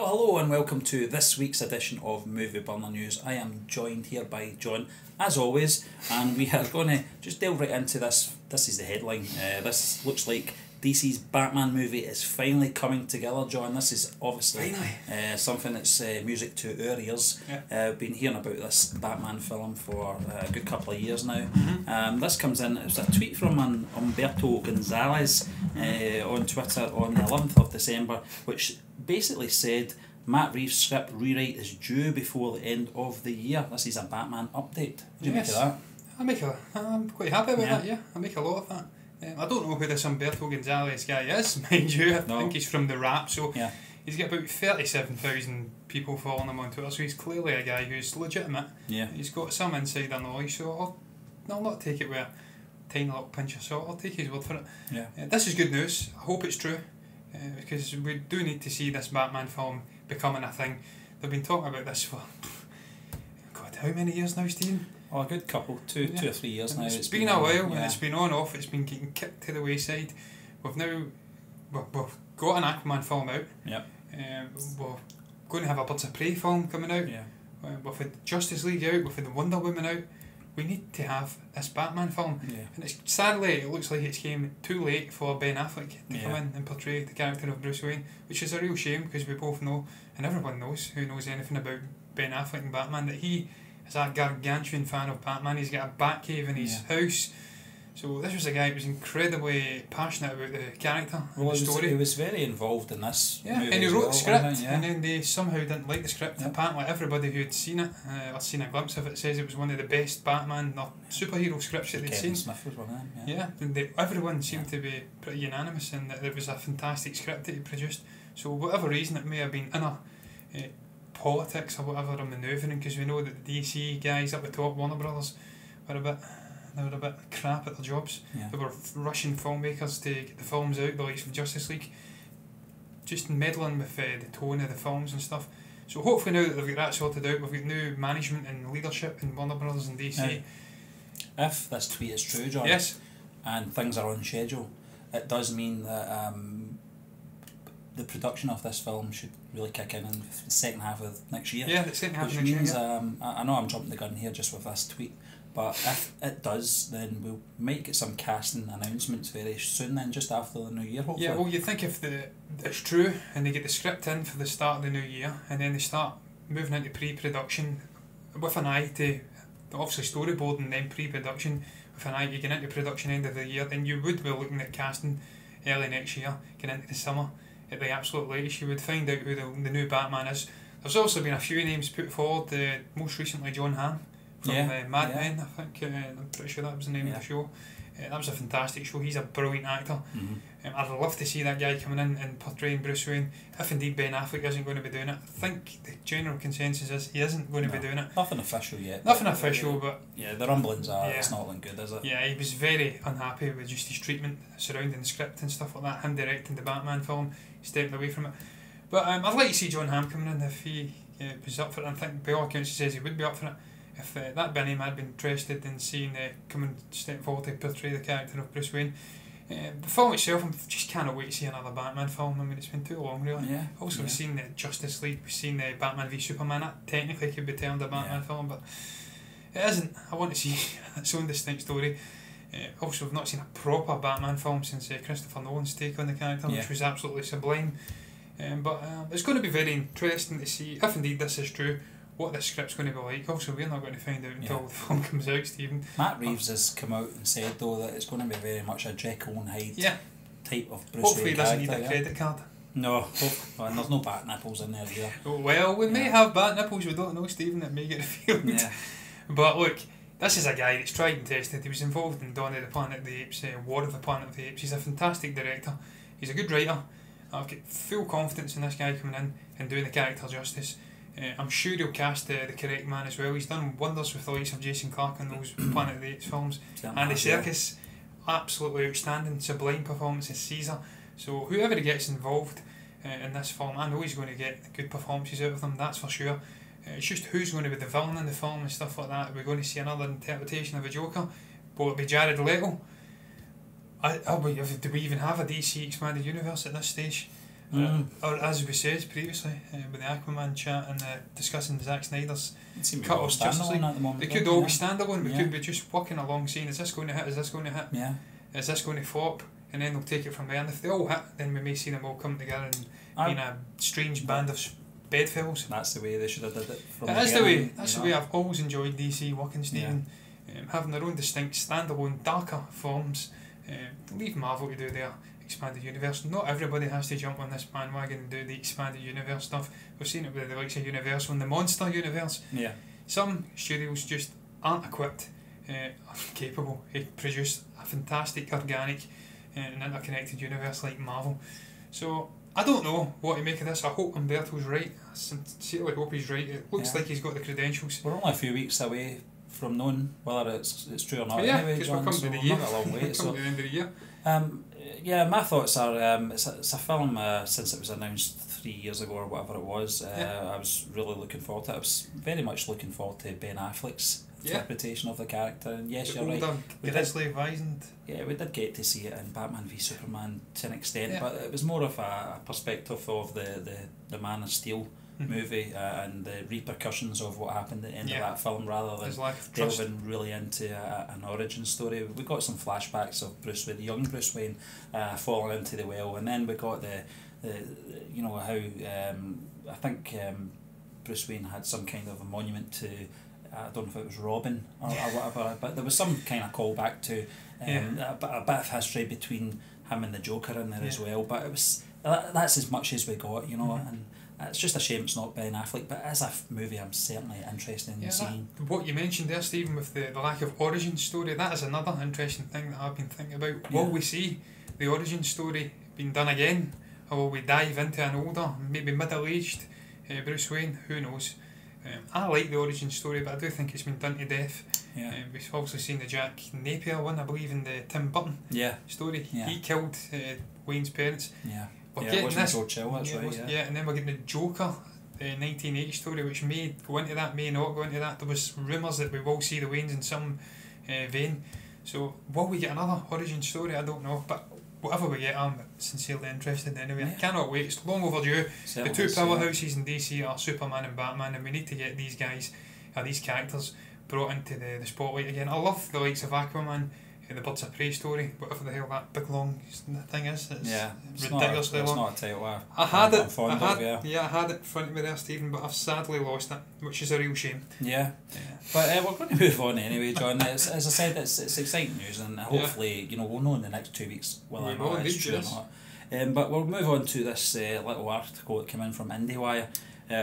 Well, hello and welcome to this week's edition of Movie Burner News. I am joined here by John, as always, and we are going to just delve right into this. This is the headline. This looks like DC's Batman movie is finally coming together, John. This is obviously something that's music to our ears. Yeah. Been hearing about this Batman film for a good couple of years now. Mm-hmm. This comes in, it was a tweet from an Humberto Gonzalez on Twitter on the 11th of December, which basically said Matt Reeves' script rewrite is due before the end of the year. This is a Batman update. What do you make of that? I'm quite happy with that, yeah. I make a lot of that. I don't know who this Humberto Gonzalez guy is, mind you. I think he's from The Wrap, so he's got about 37,000 people following him on Twitter, so he's clearly a guy who's legitimate. Yeah. He's got some insider knowledge, so I'll not take it with a tiny little pinch of salt. I'll take his word for it. Yeah. This is good news. I hope it's true, because we do need to see this Batman film becoming a thing. They've been talking about this for, God, how many years now, Stephen? Oh, a good couple, two or 3 years now. It's been a while, and it's been on off. It's been getting kicked to the wayside. We've got an Aquaman film out. Yep. We're going to have a Birds of Prey film coming out. Yeah. We've had Justice League out. We've had the Wonder Woman out. We need to have this Batman film. Yeah. And sadly, it looks like it's came too late for Ben Affleck to come in and portray the character of Bruce Wayne, which is a real shame, because we both know, and everyone knows who knows anything about Ben Affleck and Batman, that he is a gargantuan fan of Batman. He's got a Batcave in his house. So this was a guy who was incredibly passionate about the character and the story. He was very involved in this movie, and he wrote the script, yeah. and then they somehow didn't like the script. Apparently everybody who had seen it, or seen a glimpse of it, says it was one of the best Batman or superhero scripts that they'd seen. Smith was one of them, yeah. Everyone seemed to be pretty unanimous in that it was a fantastic script that he produced. So whatever reason it may have been inner politics or whatever or manoeuvring, because we know that the DC guys up the top, Warner Brothers, were a bit crap at their jobs. They were rushing filmmakers to get the films out, the likes of Justice League, just meddling with the tone of the films and stuff. So hopefully now that they've got that sorted out, we've got new management and leadership in Warner Brothers and DC. If this tweet is true, John, and things are on schedule, it does mean that the production of this film should really kick in the second half of next year. Yeah, the second half of next year. Which means, I know I'm jumping the gun here just with this tweet, but if it does, then we might get some casting announcements very soon then, just after the new year, hopefully. Yeah, well, you think if it's true and they get the script in for the start of the new year, and then they start moving into pre-production with an eye to obviously storyboarding and then pre-production with an eye to getting into production end of the year, then you would be looking at casting early next year, getting into the summer. At the absolute latest, you would find out who the new Batman is. There's also been a few names put forward, most recently John Hamm from Mad Men, I think. I'm pretty sure that was the name of the show. That was a fantastic show. He's a brilliant actor. I'd love to see that guy coming in and portraying Bruce Wayne. If indeed Ben Affleck isn't going to be doing it, I think the general consensus is he isn't going to be doing it. Nothing official yet. Nothing official, but the rumblings are it's not looking good, is it? Yeah, he was very unhappy with just his treatment surrounding the script and stuff like that. Him directing the Batman film, stepping away from it. But I'd like to see John Hamm coming in if he was up for it. I think by all accounts he says he would be up for it. If that Benny had been interested in seeing come and step forward to portray the character of Bruce Wayne. The film itself, I just cannot wait to see another Batman film. I mean, it's been too long, really. We've seen the Justice League, we've seen the Batman v Superman. That technically could be termed a Batman film, but it isn't. I want to see its own distinct story. Also, we've not seen a proper Batman film since Christopher Nolan's take on the character, which was absolutely sublime. But it's going to be very interesting to see, if indeed this is true, what this script's going to be like. Also, we're not going to find out until the film comes out, Stephen. Matt Reeves has come out and said, though, that it's going to be very much a Jekyll and Hyde type of Bruce Wayne. Hopefully he doesn't need a credit card. No, and there's no bat nipples in there either. Well, we may have bat nipples, we don't know, Stephen, it may get revealed. But look, this is a guy that's tried and tested. He was involved in Dawn of the Planet of the Apes, War of the Planet of the Apes. He's a fantastic director. He's a good writer. I've got full confidence in this guy coming in and doing the character justice. I'm sure he'll cast the correct man as well. He's done wonders with the likes of Jason Clarke in those Planet of the Apes films. Andy Serkis, absolutely outstanding, sublime performance as Caesar. So whoever gets involved in this film, I know he's going to get good performances out of them, that's for sure. It's just who's going to be the villain in the film and stuff like that. We're going to see another interpretation of a Joker. Will it be Jared Leto? Do we even have a DC expanded universe at this stage? or as we said previously with the Aquaman chat and discussing Zack Snyder's Seem to cut be all of Justice League, standalone at the moment. they could don't all they? be standalone. We Yeah. could be just walking along saying, is this going to hit, is this going to hit, Yeah. is this going to flop, and then they'll take it from there, and if they all hit, then we may see them all come together and be in a strange band of bedfellows. That's the way they should have did it from It the is the way. beginning, That's you the know. way I've always enjoyed DC working, Stephen. Having their own distinct, standalone, darker forms. Leave Marvel to do their expanded universe. Not everybody has to jump on this bandwagon and do the expanded universe stuff. We've seen it with the likes of Universal and the Monster Universe. Yeah. Some studios just aren't equipped, or capable to produce a fantastic, organic, and interconnected universe like Marvel. So I don't know what to make of this. I hope Umberto's right. I sincerely hope he's right. It looks Yeah. like he's got the credentials. We're only a few weeks away from knowing whether it's true or not. Yeah, anyway, because we're John, coming so to the we've year. not got a long We're wait. coming So, to the end of the year. yeah, my thoughts are it's a film since it was announced 3 years ago or whatever it was. I was really looking forward to it. I was very much looking forward to Ben Affleck's interpretation of the character. And yes, The you're right. older We did- Grizzly Visent. Yeah, we did get to see it in Batman v Superman to an extent, Yeah. but it was more of a perspective of the Man of Steel movie and the repercussions of what happened at the end of that film, rather than His lack of trust. delving really into an origin story. We got some flashbacks of Bruce Wayne, the young Bruce Wayne, falling into the well, and then we got the you know how I think Bruce Wayne had some kind of a monument to. I don't know if it was Robin or whatever, but there was some kind of callback to a bit of history between him and the Joker in there as well. But it was that's as much as we got, you know, and it's just a shame it's not Ben Affleck. But as a movie, I'm certainly interested in seeing. What you mentioned there, Stephen, with the lack of origin story, that is another interesting thing that I've been thinking about. Will we see the origin story being done again, or will we dive into an older, maybe middle-aged Bruce Wayne? Who knows? I like the origin story, but I do think it's been done to death. Yeah. We've also seen the Jack Napier one, I believe, in the Tim Burton story. Yeah. He killed Wayne's parents. Yeah. We're It getting wasn't this. so chill, that's right. Yeah. And then we're getting the Joker, the 1980 story, which may go into that, may not go into that. There was rumours that we will see the Waynes in some vein. So will we get another origin story? I don't know, but whatever we get, I'm sincerely interested anyway. I cannot wait. It's long overdue. Certainly The two is, powerhouses in DC are Superman and Batman, and we need to get these guys, these characters, brought into the spotlight again. I love the likes of Aquaman, the Birds of Prey story, whatever the hell that big long thing is. It's ridiculously it's long. not a title I had it. I'm fond of, I had it in front of me there, Stephen, but I've sadly lost it, which is a real shame. Yeah. But we're going to move on anyway, John. As I said, it's exciting news, and hopefully, you know, we'll know in the next 2 weeks whether or not it's true or not. But we'll move on to this little article that came in from IndieWire.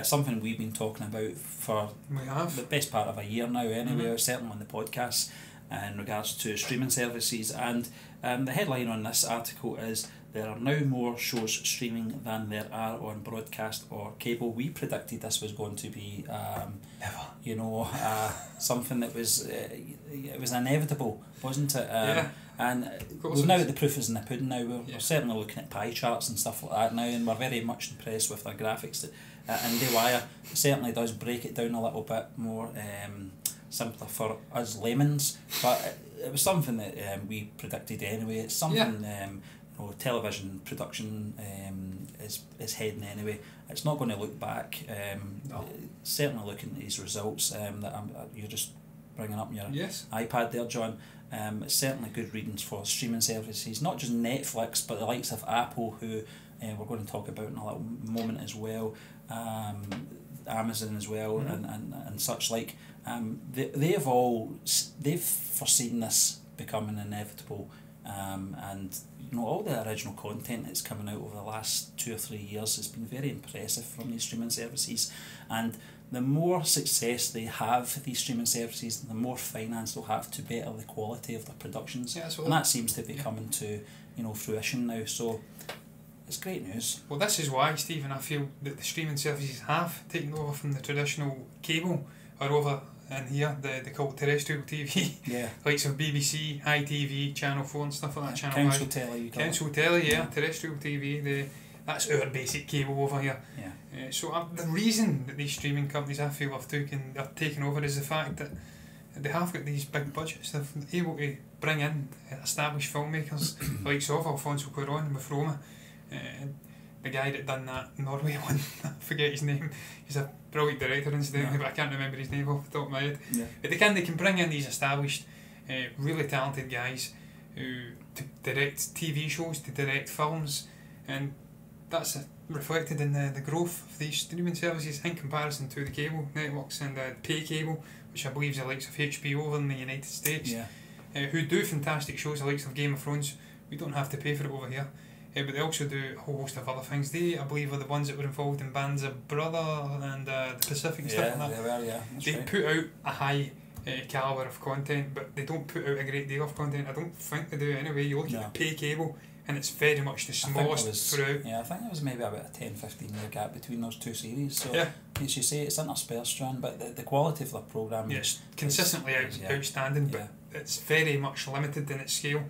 Something we've been talking about for the best part of a year now anyway, certainly on the podcast, in regards to streaming services. And the headline on this article is, "There are now more shows streaming than there are on broadcast or cable." We predicted this was going to be something that was it was inevitable, wasn't it? And now the proof is in the pudding now. We're certainly looking at pie charts and stuff like that now, and we're very much impressed with their graphics. IndieWire certainly does break it down a little bit more simpler for us laymen's, but it was something that we predicted anyway. It's something television production is heading anyway. It's not going to look back. Certainly looking at these results that you're just bringing up on your iPad there, John. It's certainly good readings for streaming services, not just Netflix, but the likes of Apple, who we're going to talk about in a little moment as well, Amazon as well, and such like. They've foreseen this becoming inevitable, and you know, all the original content that's coming out over the last 2 or 3 years has been very impressive from these streaming services, and the more success they have, these streaming services, the more finance they'll have to better the quality of their productions, and that seems to be coming to fruition now. So it's great news. Well, this is why, Stephen, I feel that the streaming services have taken over from the traditional cable, or over in here they call it terrestrial TV, likes of BBC, ITV, Channel 4 and stuff like that. Channel Council Telly, Council Telly, terrestrial TV. That's our basic cable over here. So the reason that these streaming companies, I feel, are taking over is the fact that they have got these big budgets. They're able to bring in established filmmakers, likes of Alfonso Cuarón with Roma. the guy that done that Norway one, I forget his name. He's a brilliant director incidentally, but I can't remember his name off the top of my head. Yeah. But they can bring in these established, really talented guys who to direct TV shows, to direct films, and that's reflected in the growth of these streaming services in comparison to the cable networks and the pay cable, which I believe is the likes of HBO over in the United States, who do fantastic shows, the likes of Game of Thrones. We don't have to pay for it over here. But they also do a whole host of other things. They, I believe, are the ones that were involved in Bands of Brother and the Pacific and stuff like that. They were, yeah. They put out a high calibre of content, but they don't put out a great deal of content. I don't think they do anyway. You look at the pay cable, and it's very much the smallest throughout. Yeah, I think there was maybe about a 10-15 year gap between those two series. So, as you say, it's interspersed, John, but the quality of the programme is consistently outstanding, but it's very much limited in its scale.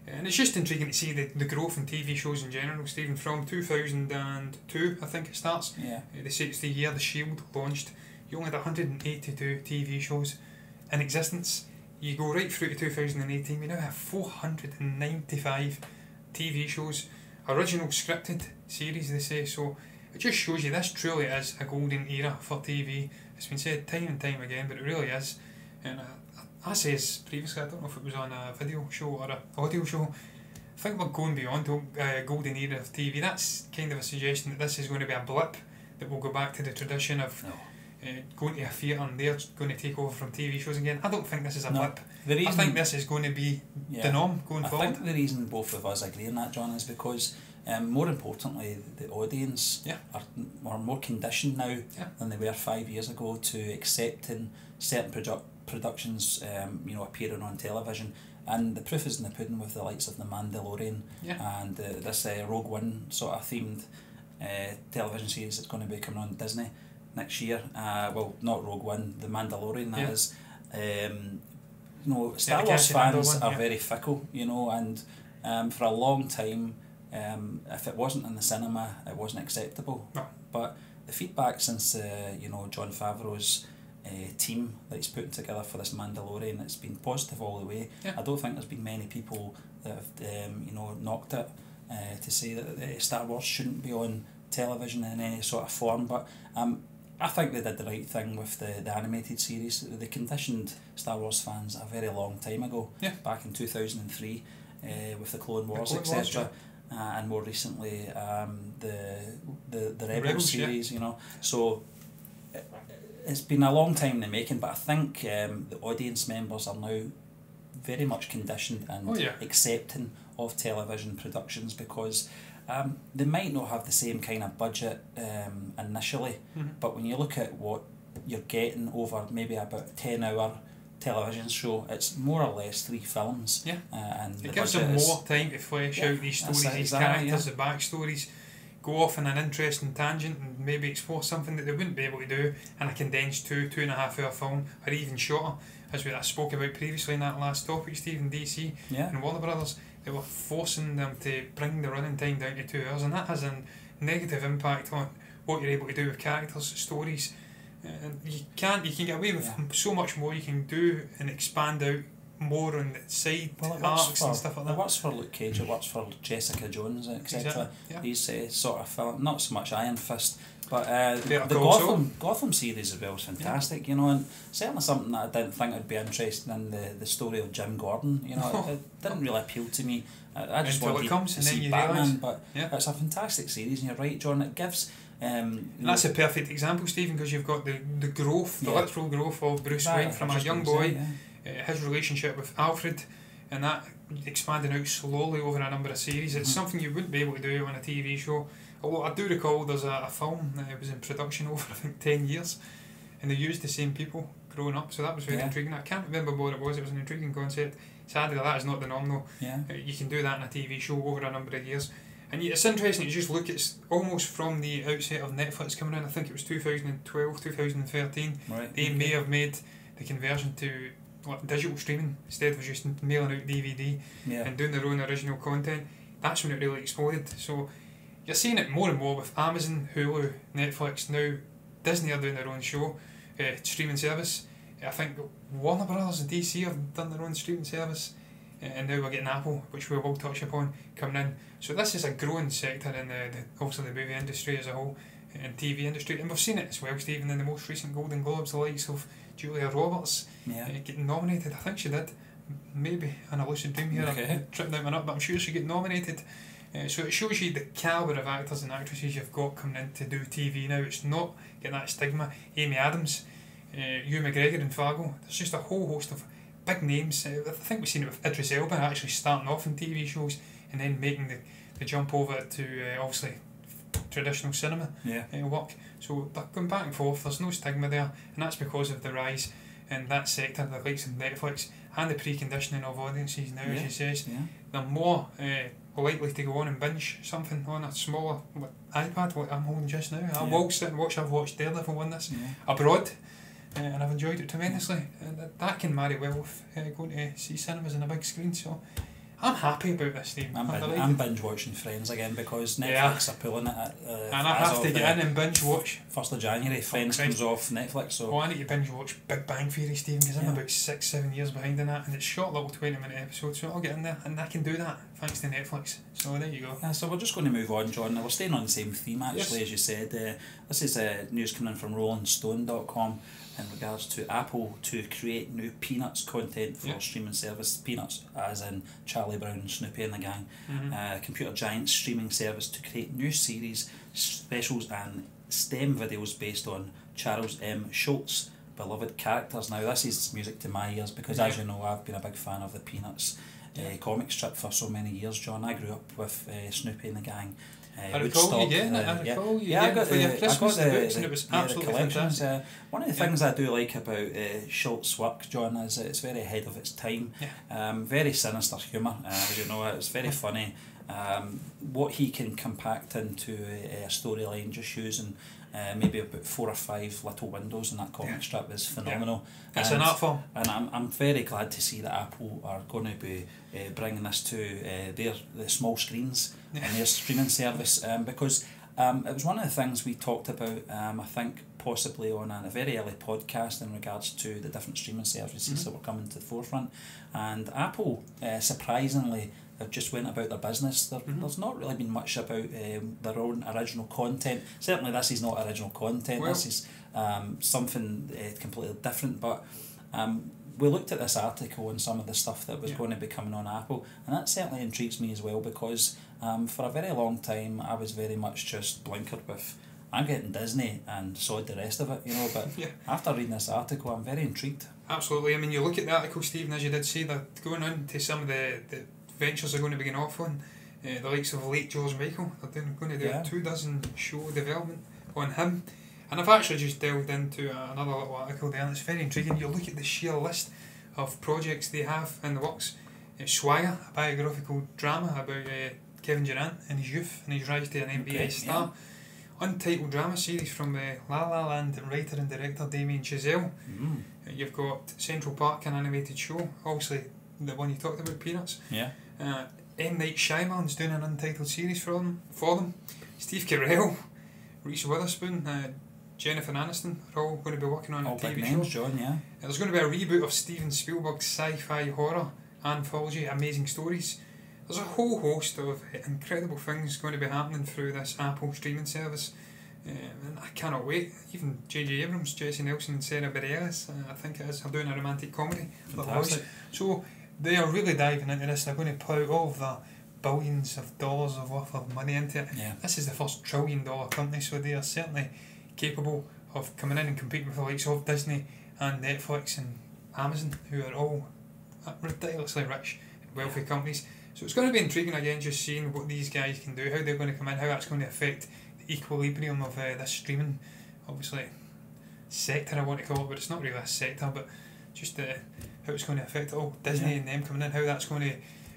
And it's just intriguing to see the growth in TV shows in general, Stephen. From 2002, I think it starts. They say it's the year The Shield launched. You only had 182 TV shows in existence. You go right through to 2018, we now have 495 TV shows, original scripted series, they say. So it just shows you this truly is a golden era for TV. It's been said time and time again, but it really is. And I say as previously, I don't know if it was on a video show or an audio show, I think we're going beyond the golden era of TV. That's kind of a suggestion that this is going to be a blip, that we'll go back to the tradition of going to a theatre and they're going to take over from TV shows again. I don't think this is a blip. I think this is going to be the norm going forward. I think the reason both of us agree on that, John, is because more importantly, the audience are more conditioned now than they were 5 years ago to accepting certain productions appearing on television, and the proof is in the pudding with the likes of The Mandalorian and this Rogue One sort of themed television series that's going to be coming on Disney next year. Well, not Rogue One, The Mandalorian, that is. Star Wars fans are very fickle, and for a long time, if it wasn't in the cinema, it wasn't acceptable. But the feedback since Jon Favreau's team that he's putting together for this Mandalorian, it's been positive all the way. I don't think there's been many people that have knocked it to say that Star Wars shouldn't be on television in any sort of form, but I think they did the right thing with the animated series. They conditioned Star Wars fans a very long time ago, back in 2003 with the Clone Wars, etc. And more recently the Rebels series, so it's been a long time in the making, but I think the audience members are now very much conditioned and accepting of television productions, because they might not have the same kind of budget initially, but when you look at what you're getting over maybe about a 10-hour television show, it's more or less 3 films. And it gives them more time to flesh out these stories, these characters, the backstories, go off on an interesting tangent and maybe explore something that they wouldn't be able to do in a condensed 2.5 hour film, or even shorter, as I spoke about previously in that last topic, Stephen. DC and Warner Brothers, they were forcing them to bring the running time down to 2 hours, and that has a negative impact on what you're able to do with characters, stories. And you can get away with so much more. You can do and expand out more on the side arcs and stuff like that. It works for Luke Cage, it works for Jessica Jones, etc. These sort of film, not so much Iron Fist, but the Gotham series as well is fantastic, and certainly something that I didn't think I'd be interested in, the story of Jim Gordon. It didn't really appeal to me. I just wanted to see Batman, but it's a fantastic series, and you're right, John, it gives... and that's a perfect example, Stephen, because you've got the growth, the literal growth of Bruce Wayne from a young boy, his relationship with Alfred, and that expanding out slowly over a number of series. It's something you wouldn't be able to do on a TV show. Although I do recall there's a film that was in production over I think 10 years, and they used the same people growing up, so that was very intriguing. I can't remember what it was. It was an intriguing concept. Sadly, that is not the norm though. You can do that in a TV show over a number of years. And it's interesting to just look at almost from the outset of Netflix coming in. I think it was 2012, 2013. They may have made the conversion to digital streaming instead of just mailing out DVD and doing their own original content. That's when it really exploded. So you're seeing it more and more with Amazon, Hulu, Netflix. Now Disney are doing their own show, streaming service. I think Warner Brothers and DC have done their own streaming service. and now we're getting Apple, which we will touch upon, coming in. So this is a growing sector in obviously the movie industry as a whole, and TV industry, and we've seen it as well, Stephen, in the most recent Golden Globes, the likes of Julia Roberts getting nominated. I think she did, maybe in a lucid dream here, I tripped out my nut, but I'm sure she got nominated. So it shows you the calibre of actors and actresses you've got coming in to do TV now. It's not getting that stigma. Amy Adams, Ewan McGregor in Fargo. There's just a whole host of big names. I think we've seen it with Idris Elba actually starting off in TV shows and then making the jump over to obviously traditional cinema work. So they're going back and forth. There's no stigma there, and that's because of the rise in that sector, the likes of Netflix, and the preconditioning of audiences now, as she says. They're more likely to go on and binge something on a smaller iPad, like I'm holding just now. I will sit and watch. I've watched Daredevil on this abroad, and I've enjoyed it tremendously. And that can marry well with going to see cinemas on a big screen. So I'm happy about this, Steve. I'm binge watching Friends again because Netflix are pulling it. And I have to get in and binge watch. 1st of January, Friends comes off Netflix. So I need to binge watch Big Bang Theory, Stephen, because I'm about 6-7 years behind in that, and it's short little 20-minute episodes, so I'll get in there, and I can do that thanks to Netflix. So there you go. Yeah, so we're just going to move on, John. Now we're staying on the same theme actually, as you said. This is news coming in from RollingStone.com in regards to Apple to create new Peanuts content for streaming service. Peanuts as in Charlie Brown, Snoopy and the Gang. Computer giant streaming service to create new series, specials and STEM videos based on Charles M. Schulz's beloved characters. Now this is music to my ears because as you know I've been a big fan of the Peanuts comic strip for so many years, John. I grew up with Snoopy and the Gang. I recall you getting it. I recall you getting it for your Christmas books, and it was absolutely fantastic. One of the things I do like about Schultz's work, John, is it's very ahead of its time. Very sinister humour. As you know, it's very funny. What he can compact into a storyline just using maybe about 4 or 5 little windows in that comic strip is phenomenal. It's an art form. And I'm very glad to see that Apple are going to be bringing this to the small screens in their streaming service, because it was one of the things we talked about, I think possibly on a very early podcast in regards to the different streaming services that were coming to the forefront, and Apple surprisingly have just went about their business. There's not really been much about their own original content. Certainly this is not original content, this is something completely different, but we looked at this article and some of the stuff that was going to be coming on Apple, and that certainly intrigues me as well, because for a very long time I was very much just blinkered with I'm getting Disney and sod the rest of it, you know, but after reading this article I'm very intrigued. Absolutely. I mean, you look at the article, Stephen, as you did say, they're going on to some of the ventures they're going to begin off on, the likes of late George Michael. They're going to do a 24 show development on him, and I've actually just delved into another little article there, and it's very intriguing. You look at the sheer list of projects they have in the works. Swagger, a biographical drama about Kevin Durant in his youth and his rise to an NBA star. Untitled drama series from La La Land writer and director Damien Chazelle. You've got Central Park, an animated show, obviously the one you talked about, Peanuts. M. Night Shyamalan's doing an untitled series for them. Steve Carell, Reese Witherspoon, Jennifer Aniston are all going to be working on a TV names, show. John, There's going to be a reboot of Steven Spielberg's sci-fi horror anthology Amazing Stories. There's a whole host of incredible things going to be happening through this Apple streaming service, and I cannot wait. Even J.J. Abrams, Jesse Nelson and Sarah Bareilles, I think it is, are doing a romantic comedy. So they are really diving into this. They're going to plough all of the billions of dollars of worth of money into it. This is the first $1 trillion company, so they are certainly capable of coming in and competing with the likes of Disney and Netflix and Amazon, who are all ridiculously rich and wealthy companies. So it's going to be intriguing again, just seeing what these guys can do, how they're going to come in, how that's going to affect the equilibrium of this streaming, obviously, sector I want to call it, but it's not really a sector, but just how it's going to affect all Disney and them coming in, how that's going to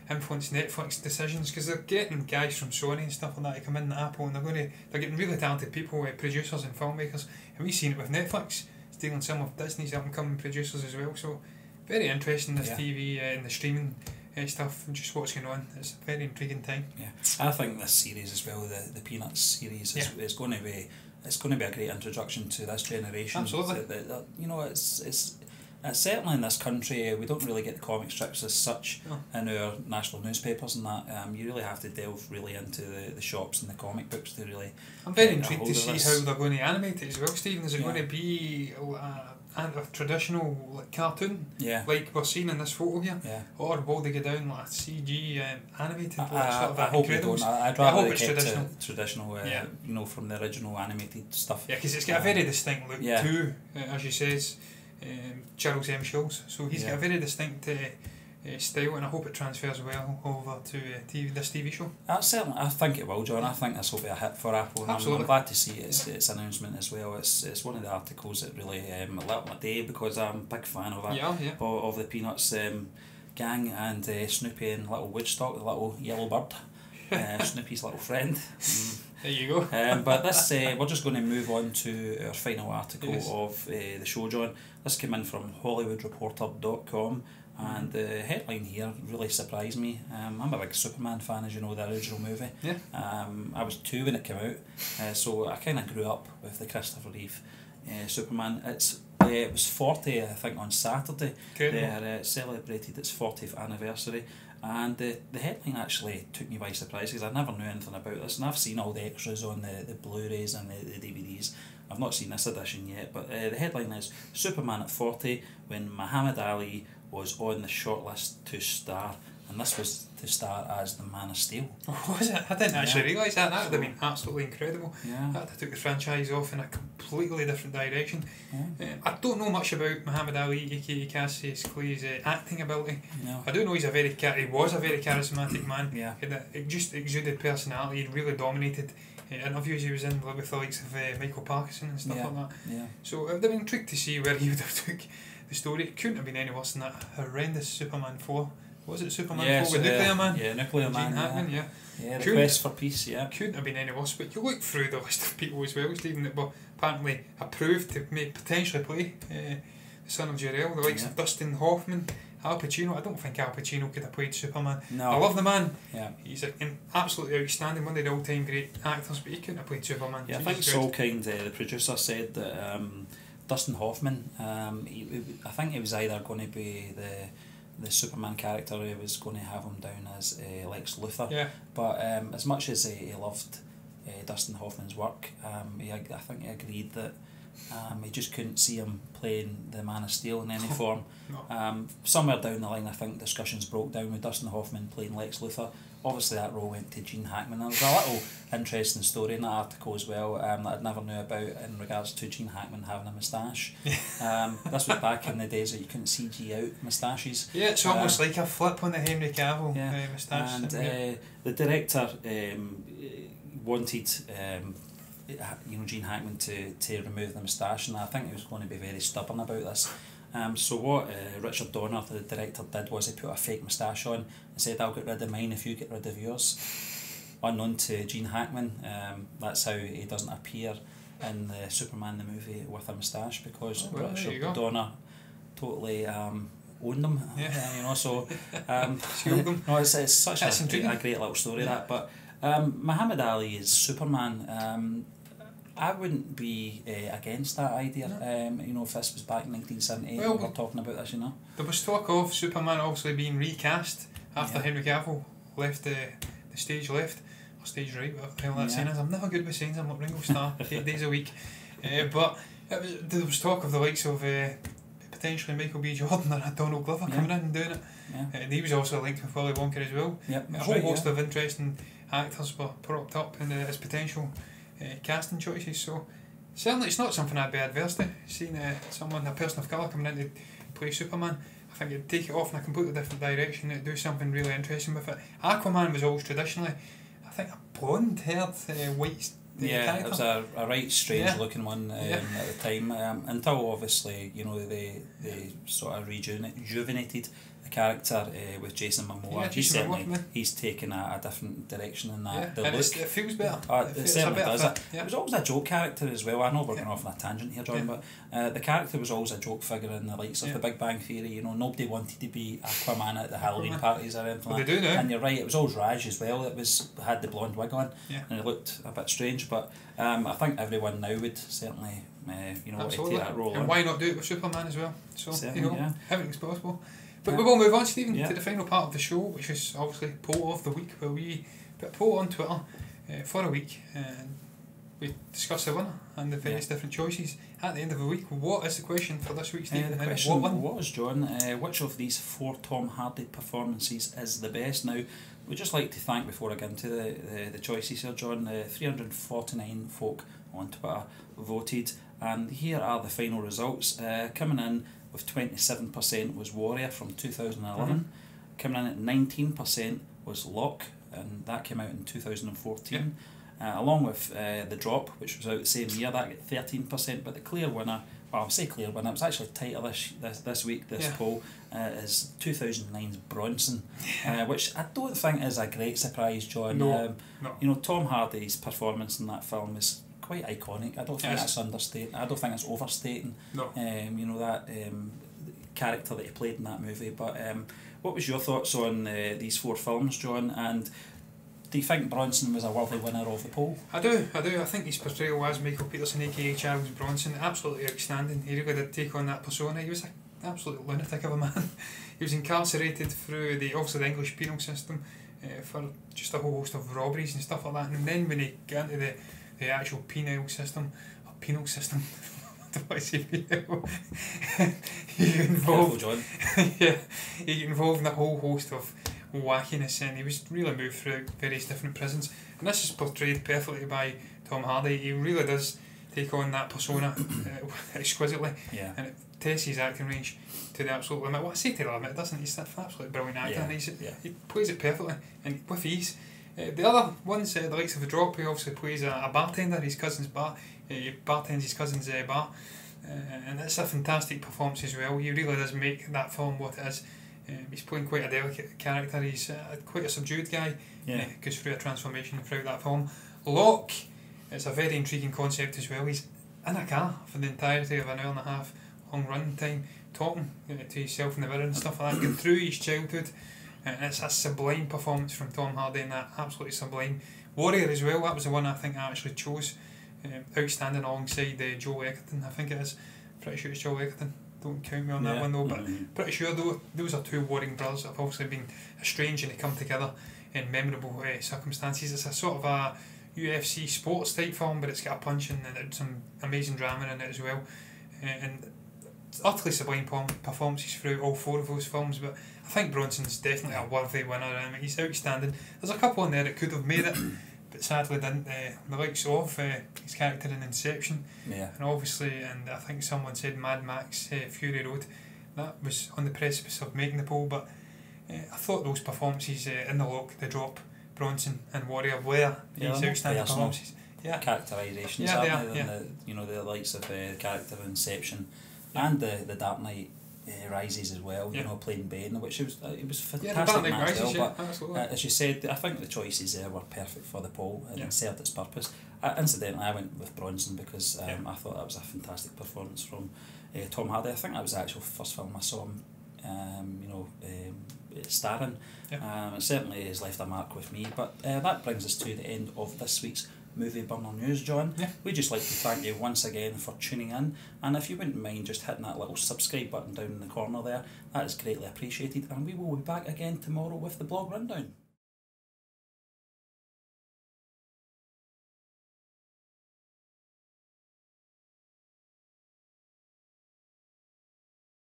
influence Netflix decisions, because they're getting guys from Sony and stuff like that to come in, Apple, and they're getting really talented people, producers and filmmakers, and we've seen it with Netflix stealing some of Disney's up and coming producers as well. So very interesting, this TV and the streaming stuff, and just what's going on. It's a very intriguing time. I think this series as well, the Peanuts series, is going to be a great introduction to this generation. Absolutely. You know, it's Certainly in this country, we don't really get the comic strips as such in our national newspapers and that. You really have to delve really into the shops and the comic books to really. I'm very intrigued to see how they're going to animate it as well, Stephen. Is it going to be a traditional cartoon, like we're seeing in this photo here, or will they go down like a CG animated? I hope they don't. I'd rather they kept traditional, you know, from the original animated stuff. Yeah, because it's got a very distinct look too, as you says. Charles M. Schulz, so he's got a very distinct style, and I hope it transfers well over to this TV show. Certainly, I think it will, John. I think this will be a hit for Apple, and I'm glad to see its announcement as well. It's one of the articles that really lit up my day, because I'm a big fan of it, of the Peanuts gang, and Snoopy and Little Woodstock, the little yellow bird. Snoopy's little friend. There you go. But this, we're just going to move on to our final article of the show, John. This came in from HollywoodReporter.com, and the headline here really surprised me. I'm a big Superman fan, as you know, the original movie. I was 2 when it came out, so I kind of grew up with the Christopher Reeve Superman. It was 40, I think, on Saturday. They celebrated its 40th anniversary. And the headline actually took me by surprise, because I never knew anything about this, and I've seen all the extras on the Blu-rays and the DVDs. I've not seen this edition yet, but the headline is Superman at 40 when Muhammad Ali was on the shortlist to star, and this was to star as the Man of Steel. Oh, was it? I didn't actually realise that. That would have been absolutely incredible. That took the franchise off in a completely different direction. I don't know much about Muhammad Ali, aka Cassius Clay's acting ability. I do know he was a very charismatic man. It just exuded personality. He really dominated interviews he was in with the likes of Michael Parkinson and stuff like that. So I'd have been intrigued to see where he would have took the story. It couldn't have been any worse than that horrendous Superman 4. Was it Superman 4 with Nuclear Man? Nuclear Man. Gene Hackman, the Quest for Peace, Couldn't have been any worse, but you look through the list of people as well, Stephen, that were apparently approved to potentially play the son of Jor-El, the likes of Dustin Hoffman, Al Pacino. I don't think Al Pacino could have played Superman. No. I love the man. He's an absolutely outstanding, one of the all-time great actors, but he couldn't have played Superman. I think Solkind, the producer, said that Dustin Hoffman, I think he was either going to be the Superman character, or he was going to have him down as Lex Luthor. But as much as he loved Dustin Hoffman's work, I think he agreed that he just couldn't see him playing the Man of Steel in any form. Somewhere down the line, I think discussions broke down with Dustin Hoffman playing Lex Luthor. Obviously that role went to Gene Hackman. There was a little interesting story in that article as well that I'd never knew about in regards to Gene Hackman having a moustache. This was back in the days that you couldn't CG out moustaches. It's almost like a flip on the Henry Cavill moustache. And the director wanted Gene Hackman to remove the moustache, and I think he was going to be very stubborn about this. So what Richard Donner, the director, did was he put a fake moustache on and said, "I'll get rid of mine if you get rid of yours." Unknown to Gene Hackman, that's how he doesn't appear in the Superman the movie with a moustache, because Richard Donner totally owned them. So it's such a great little story that. But Muhammad Ali is Superman. I wouldn't be against that idea. If this was back in 1978, we were talking about this. There was talk of Superman obviously being recast after Henry Cavill left the stage left, or stage right, whatever the hell that saying is. I'm never good with sayings. I'm like Ringo Starr, 8 days a week. But there was talk of the likes of potentially Michael B. Jordan or Donald Glover coming in and doing it. And he was also linked with Willy Wonka as well. A whole host of interesting actors were propped up in as potential casting choices, so certainly it's not something I'd be adverse to, seeing a person of colour coming in to play Superman. I think it'd take it off in a completely different direction, it'd do something really interesting with it. Aquaman was always traditionally, I think, a blonde haired white character. It was a right strange looking one at the time, until obviously they sort of rejuvenated the character with Jason Momoa. He's taken a different direction in that. The look, it feels better. It certainly does. It was always a joke character as well. I know we're going off on a tangent here, John, but the character was always a joke figure in the likes of the Big Bang Theory. Nobody wanted to be Aquaman at the Halloween parties or anything like that. They do now. And you're right, it was always Raj as well that had the blonde wig on, and it looked a bit strange, but I think everyone now would certainly you know, to Absolutely. take that role And on. why not do it with Superman as well? So, Certainly, you know, yeah. everything's possible. But Yeah. we will move on, Stephen, Yeah. to the final part of the show, which is obviously Poll of the Week, where we put a poll on Twitter for a week and we discuss the winner and the various different choices. At the end of the week, what is the question for this week, Stephen? The And question what one? was, John, which of these 4 Tom Hardy performances is the best? Now, we'd just like to thank, before I get into the choices here, John, 349 folk on Twitter voted, and here are the final results. Coming in with 27% was Warrior from 2011. Coming in at 19% was Locke, and that came out in 2014. Along with The Drop, which was out the same year, that got 13%, but the clear winner, well, I'll say clear winner, it was actually tighter this week, this poll, is 2009's Bronson, which I don't think is a great surprise, John. No. You know, Tom Hardy's performance in that film is quite iconic. I don't think that's understating. I don't think it's overstating. No. You know, that character that he played in that movie. But what was your thoughts on these 4 films, John? And do you think Bronson was a worthy winner of the poll? I do. I think his portrayal as Michael Peterson, aka Charles Bronson, absolutely outstanding. He really did take on that persona. He was an absolute lunatic of a man. He was incarcerated through the English penal system for just a whole host of robberies and stuff like that. And then when he got into the actual penal system, I don't want to say penal. he got involved. Careful, John. He got involved in a whole host of wackiness, and he was really moved through various different prisons, and this is portrayed perfectly by Tom Hardy. He really does take on that persona exquisitely, and it tests his acting range to the absolute limit. Well, I say to the limit, doesn't he? He's an absolutely brilliant actor, and he plays it perfectly and with ease. The other ones, the likes of The Drop, he obviously plays a bartender, his cousin's bar, he bartends his cousin's bar, and it's a fantastic performance as well. He really does make that film what it is. He's playing quite a delicate character. He's quite a subdued guy. Goes through a transformation throughout that film. Locke, it's a very intriguing concept as well. He's in a car for the entirety of an hour and a half long run time, talking to himself in the mirror and stuff like that, going through his childhood. And it's a sublime performance from Tom Hardy in that, absolutely sublime. Warrior as well, that was the one I think I actually chose. Outstanding alongside Joel Edgerton, I think it is. Pretty sure it's Joel Edgerton. Don't count me on that one though, but pretty sure though those are 2 warring brothers that have obviously been estranged and they come together in memorable circumstances. It's a sort of a UFC sports type film, but it's got a punch and some amazing drama in it as well, and utterly sublime performances through all 4 of those films. But I think Bronson's definitely a worthy winner. I mean, he's outstanding. There's a couple in there that could have made it, but sadly didn't. The likes of his character in Inception, and obviously, and I think someone said Mad Max Fury Road, that was on the precipice of making the poll, but I thought those performances in The Lock, The Drop, Bronson and Warrior were these outstanding performances. Characterisations, the likes of the character of Inception and the Dark Knight Rises as well, you know, playing Bane, which was it was fantastic match as well, but as you said, I think the choices there were perfect for the poll and served its purpose. Incidentally, I went with Bronson because I thought that was a fantastic performance from Tom Hardy. I think that was the actual first film I saw him starring. It certainly has left a mark with me, but that brings us to the end of this week's Movie Burner News, John. We'd just like to thank you once again for tuning in, and if you wouldn't mind just hitting that little subscribe button down in the corner there, that is greatly appreciated, and we will be back again tomorrow with the blog rundown.